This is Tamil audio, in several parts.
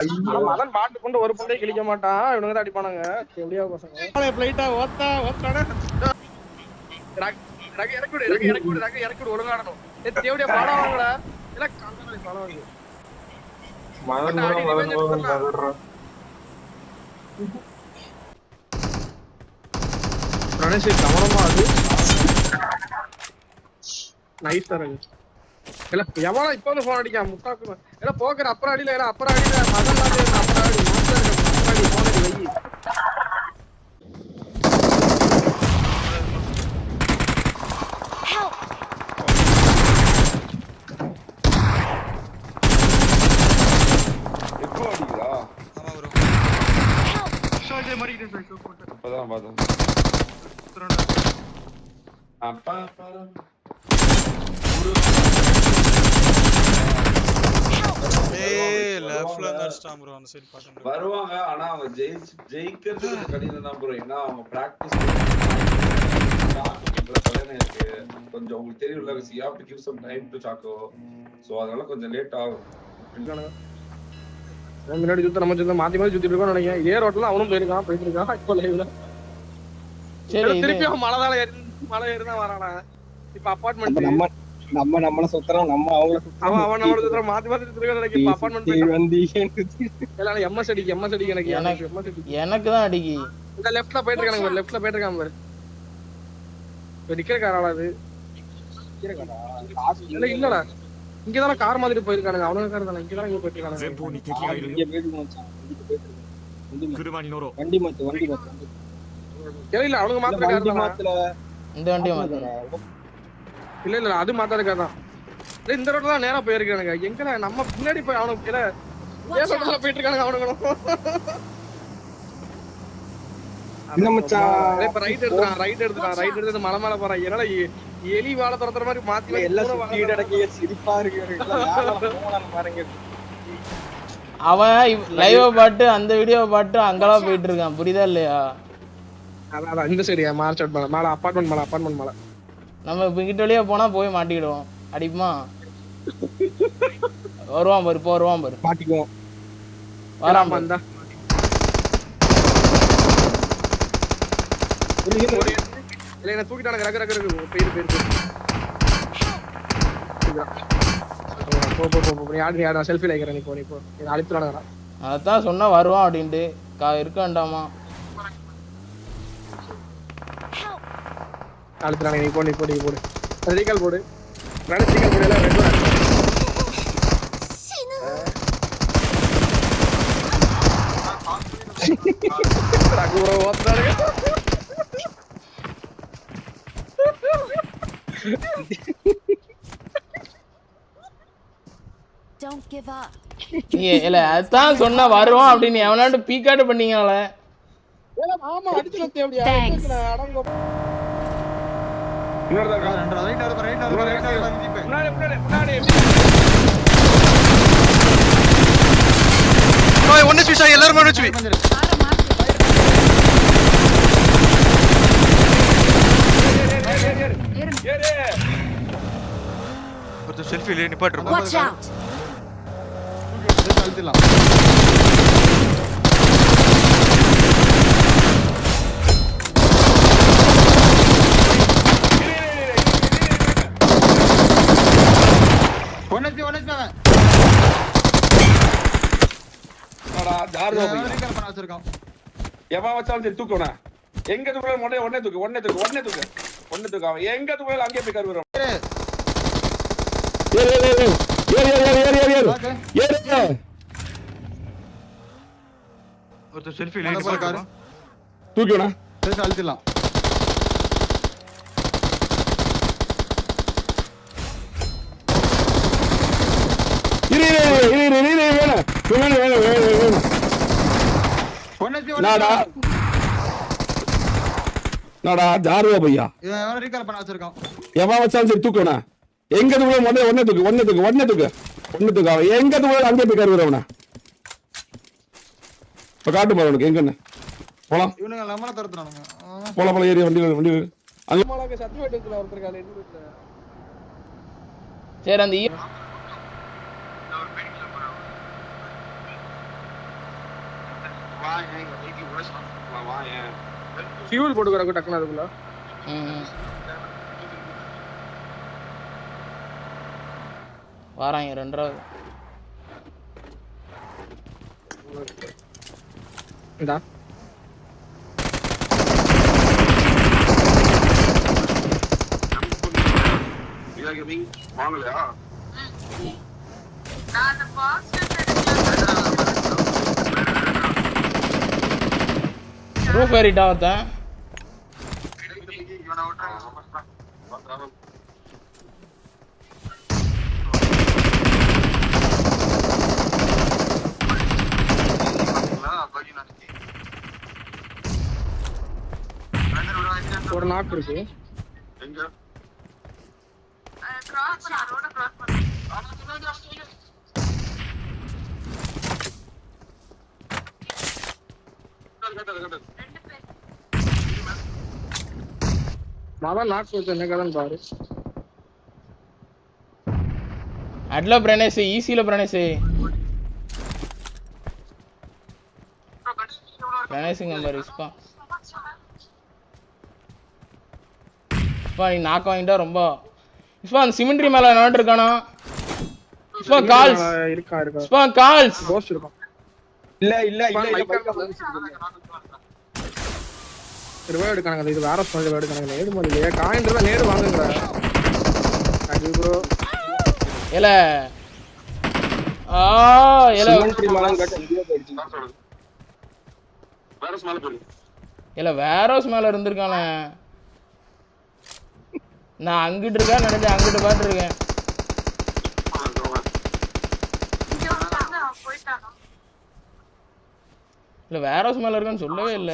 மதன் பாட்டு கொண்டு ஒரு புண்டை கிழிக்க மாட்டான். இவனுங்க தான் அடிப்பானுங்க. எப்படியா பசங்க பிளைட்டா ஓத்தானே இறக்கி ஒழுங்காடணும். எப்படியா படம் வாங்கடா இல்ல படம் வாங்கு கவனமா அது நைஸ் தரகு இல்ல எவனா இப்ப வந்து போன் அடிக்காம முட்டாக்கு இல்ல போக்குற அப்புறம் அடியில இல்ல அப்புறம் அடியில மதன் அப்புறம் அடி போன் அடி வை எப்போ அடிக்குதா? ஆமா ப்ரோ. சோல்ஜர் மரிக்கிட்டே சார் ஷோ போட்டு அப்பதான் பார்த்தேன். அப்பா ஏய் லெஃப்ட்ல நர்ஸ்டாம் ப்ரோ அந்த சைடு பாத்தேன். வருவாங்க ஆனா அவங்க ஜெயிக்கிறது கடினம் தான் ப்ரோ. ஏன்னா அவங்க பிராக்டிஸ் இருக்கு கொஞ்சம் உங்களுக்கு தெரியும்ல. you have to give some time to Chaco. So அதனால கொஞ்சம் லேட் ஆகும். முன்னாடி சுத்த நம்ம சுத்த மாத்தி மாத்தி சுத்திட்டு இருக்கோம் நினைக்கிறேன். இதே ரோட்ல அவனும் போயிட்டு இருக்கான் இப்போ லைவ்ல. சரி திருப்பி அவன் மலை ஏறிதான் வரானா. இப்ப அபார்ட்மெண்ட் நம்மள சுத்துறோம் நம்ம அவன் நம்மள சுத்துற மாத்தி சுத்துறோம் நினைக்கிறேன். இப்ப அபார்ட்மெண்ட் எல்லாம் எம்எஸ் அடிக்கு எனக்கு தான் அடிக்கி. இந்த லெஃப்ட்ல போயிட்டு இருக்காங்க பாரு. இப்ப நிக்கிற காராடா அது இல்லடா இங்கதான கார் மாதிரி போயிருக்கானுங்க. அவனுங்க கார் தானே இங்கதான் இங்க போயிட்டு இல்ல அவனுங்க மாத்திர கார் தானா இந்த வண்டி மாத்திர இல்ல அது மாத்தாத கார் தான். இந்த ரோட்ல தான் நேரா போயிருக்கானுங்க. எங்கடா நம்ம பின்னாடி போய் அவனுக்கு இல்ல ஏ ரோட்ல போயிட்டு இருக்கானுங்க அவனுங்க. இப்ப ரைட் எடுத்துறான் மலை மேல போறான். என்னால எலி வாழை துரத்துற மாதிரி மாத்தி சிரிப்பா இருக்கு. அவன் லைவ் பாட்டு அந்த வீடியோ பாட்டு அங்கெல்லாம் போயிட்டு இருக்கான். புரியுதா இல்லையா? அதான் இந்த சைடு மார்ச் அவுட் மேல அபார்ட்மெண்ட் மேல நம்ம இப்ப இங்கிட்ட வழியா போனா போய் மாட்டிக்கிடுவோம். அடிப்புமா வருவான் பாரு. இப்போ வருவான் பாரு. மாட்டிக்குவோம். வராம இருந்தா இல்ல என்ன தூக்கிட்டானுங்க. ரக பேரு போ யாரு செல்ஃபி லைக்கிறேன். நீ போ அழித்துறானுங்கடா. அதான் சொன்னா வருவான் அப்படின்ட்டு இருக்க வேண்டாமா? அழுத்துறானுங்க. நீ போடு ரீகால் போடு. ரீகால் போடு எல்லாம் ரெண்டு Don't give up. இல்ல அதான் சொன்னா வருவான் அப்படின்னு எவனாட்டு பீக்காட்டு பண்ணீங்களே. ஆமா அடிச்சு அப்படியே அடங்க. இன்னொரு ரைட் முன்னாடி ஓய் ஒன்னு ஸ்விட்ச் ஆகி எல்லாரும் ஒன்னு ஸ்விட்ச். ஒரு செல்ஃபி லே நிப்பாட்றோம். Watch out. அழுத்திடலாம். ஒன்னு எவன் வச்சாலும் சரி தூக்கணும். எங்க தூக்கலாம் உடனே தூக்கு அவன் எங்க தூக்கலாம் அங்கே போய் கருவுறோம். ஒரு செல்ஃபி லே நிப்பாட்றோம். தூக்கினா அழுத்திடலாம். நாடா ஜாருவா பையா ரீகால் பண்ண வச்சிருக்கான். எவன் வச்சாலும் சரி தூக்கணும். எங்க தூக்கலாம் உடனே தூக்கு அவன் எங்க தூக்கலாம் அங்கே போய் கருவுறவன. இப்ப காட்டு பாரு உனக்கு எங்கன்னு போலாம். இவனுங்க நம்மள தரத்துறானுங்க. போலாம் ஏறி வண்டி அங்க சர்டிபிகேட் இருக்குல ஒருத்தர் கால எது இருக்குல. சரி அந்த ஃபியூல் போட்டு வரக்கு டக்குனு அதுக்குள்ள வாராங்க ரெண்டாவது இந்தா வாங்கலையா ரூஃப் ஏறிட்டா ஒருத்தன் ஒரு நாக்கு இருக்கு எங்க நான் நாக்கு வச்சு என்ன கதைன்னு பாரு அட்ல பிரணேஷ் ஈஸியில பிரணேஷ் நம்பர் இஸ்பா நீ நாக்கு வாங்கிட்டா ரொம்ப இஸ்பா அந்த சிமெண்ட்ரி மேல நாட்டு இருக்கானா இஸ்பா கால்ஸ் இருக்கா இஸ்பா கால்ஸ் கோஸ்ட் இருக்கும் இல்ல இல்ல ரிவைவ் எடுக்கானுங்க இது வேற ஸ்பாட் ரிவைவ் எடுக்கானுங்க நேடு மாதிரியே காயின்றத நேடு வாங்குங்கடா தேங்க்யூ ப்ரோ ஏல ஏல சிமெண்ட்ரி மலம் கட்ட வீடியோ போயிடுச்சு வேற ஸ்மால போடு ஏல வேரோஸ் மேல இருந்திருக்கானே நான் அங்கிட்டு இருக்கேன் நினைச்சேன் அங்கிட்டு பாத்து இருக்கேன் இல்ல வேரோஸ் மேல இருக்கான்னு சொல்லவே இல்ல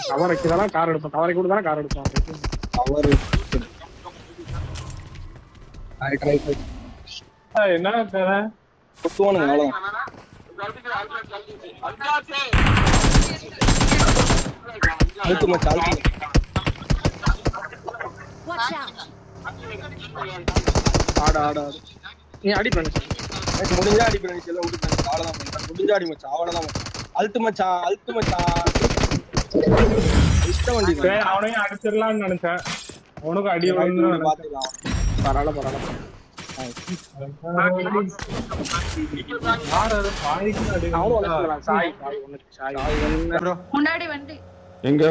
கவரைக்கு தான் கார் எடுப்போம் கவரை கூட தான் கார் எடுப்போம் கவர் என்ன குத்துவானுங்க அவ்வளவுதான் அழுத்து மச்சான் அழுத்து ஆடு ஆடு ஆடு நீ அடி பண்ணு எனக்கு முடிஞ்சா அடி பண்ணி செல்ல விட்டு அவ்வளவுதான் பண்ணேன் முடிஞ்சா அடி மச்சான் அவ்வளவுதான் அழுத்து மச்சான் இஷ்ட வண்டி அவனையும் அடிச்சிடலாம்னு நினைச்சேன் அவனுக்கு அடி பாத்துக்கலாம் பரவாயில்ல முன்னாடி வண்டி எங்க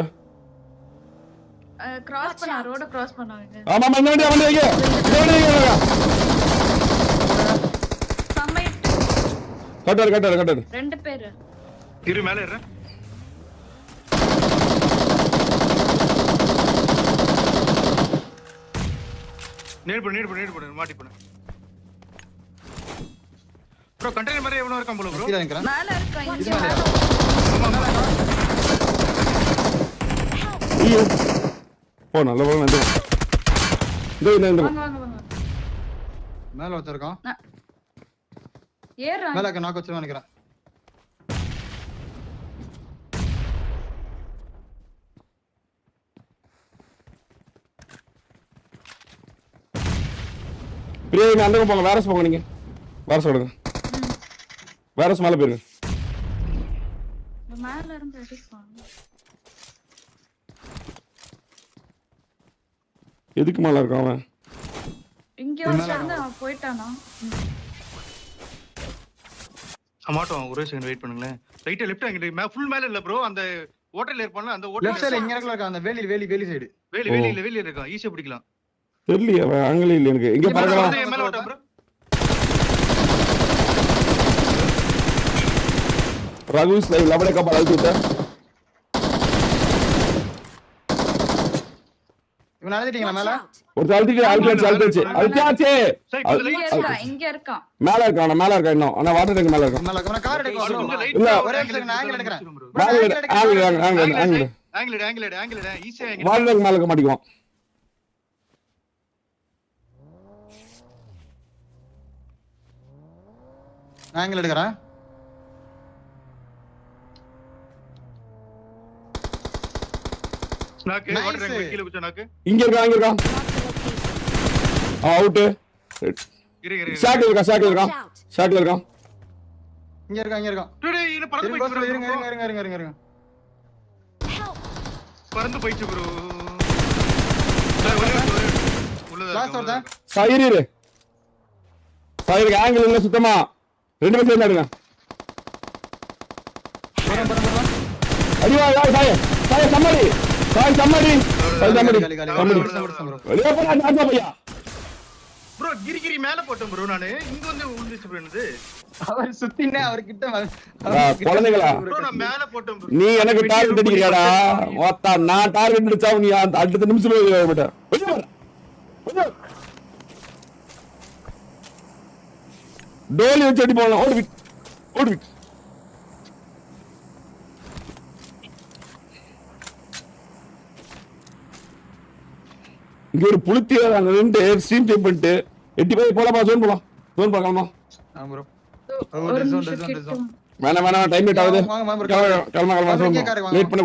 கிராஸ் பண்ணா ரோட கிராஸ் பண்ணாங்க ஆமா முன்னாடி வந்து சம்மை கட்டர் ரெண்டு பேர் இரு மேல ஏறு நேர் பண்ணு மாட்டி பண்ணு ப்ரோ கண்டெய்னர் மாதிரி எவனோ இருக்கான் போல ப்ரோ மேல இருக்கா இங்க ஐயோ போ நல்ல போல வந்து இந்த வாங்க மேல வச்சிருக்கான் ஏறா மேல நாக்கு வச்சு நினைக்கிறேன் பிரியா அந்த போங்க வேரஸ் போங்க நீங்க வேரஸ் ஓடுங்க வேரஸ் மேல போயிருங்க மேல இருந்து அடிப்பாங்க எதுக்கு மேல இருக்கான் அவன் இங்க வந்து போயிட்டானா மாட்டோம் ஒரே செகண்ட் வெயிட் பண்ணுங்களேன் ரைட் லெஃப்ட் அங்க ஃபுல் மேல இல்ல ப்ரோ அந்த ஹோட்டல்ல இருப்பான்ல அந்த ஹோட்டல் லெஃப்ட் சைடுல இங்க இருக்க அந்த வேலி சைடு வேலி இருக்கா ஈஸியா பிடிக்கலாம் தெரியலையே அவன் ஆங்கில இல்ல எனக்கு எங்க பார்க்கலாம் மேல ஓட்டம் ப்ரோ ரகுஸ் லைவ் லவடே கப்பல் அழுத்திட்ட இவன் அழுத்திட்டீங்களா மேல ஒரு அழுத்தியாச்சு இங்க இருக்கா மேல இருக்கான் இன்னும் ஆனா வாட்டர் டேங்க் மேல இருக்கான் மேல கார் எடுக்க இல்ல ஒரே செகண்ட் ஆங்கிள் எடுக்கறேன் ஆங்கிள் ஈஸியா வாட்டர் டேங்க் மேல இருக்க மாட்டேங்குவான் ஆங்கிள் எடுக்கறேன் நாக்கு Nice. வாட்டர் டேங்க் கீழ குச்ச நாக்கு. இங்க இருக்கான் அவுட் இரு. ஷாட்ல இருக்கான் இங்க இருக்கான் டேய் இது பறந்து போயிச்சு bro. இருங்க பறந்து போயிச்சு bro. லாஸ்ட் வரதா சாயிருக்கு ஆங்கிள் இல்ல சுத்தமா 2 பேரும் சேர்ந்தாடுங்க அடிவா சாய் சம்மடி வெளியே போடா நாட்டா பையா bro கிரி மேல போட்டேன் bro நானு. இங்க வந்து உளுந்துச்சு bro என்னது. அவர் சுத்தினே அவர் கிட்ட குழந்தைகளா bro நான் மேல போட்டேன் bro. நீ எனக்கு டார்கெட் அடிக்கிறியாடா ஓத்தா நான் டார்கெட் அடிச்சா நீ அடுத்த நிமிஷத்துல போய்ட்ட டோலி வச்சு அடி போலாம் ஓடு இங்க ஒரு புளுத்தி அங்க நின்று ஸ்ட்ரீம் டைப் பண்ணிட்டு எட்டி போய் போலாமா ஜோன் பார்க்கலாமா ப்ரோ ஒரு நிமிஷம் கிட்ட வேணாம் டைம் லேட் ஆகுது வாங்க கிளம்ப லேட் பண்ண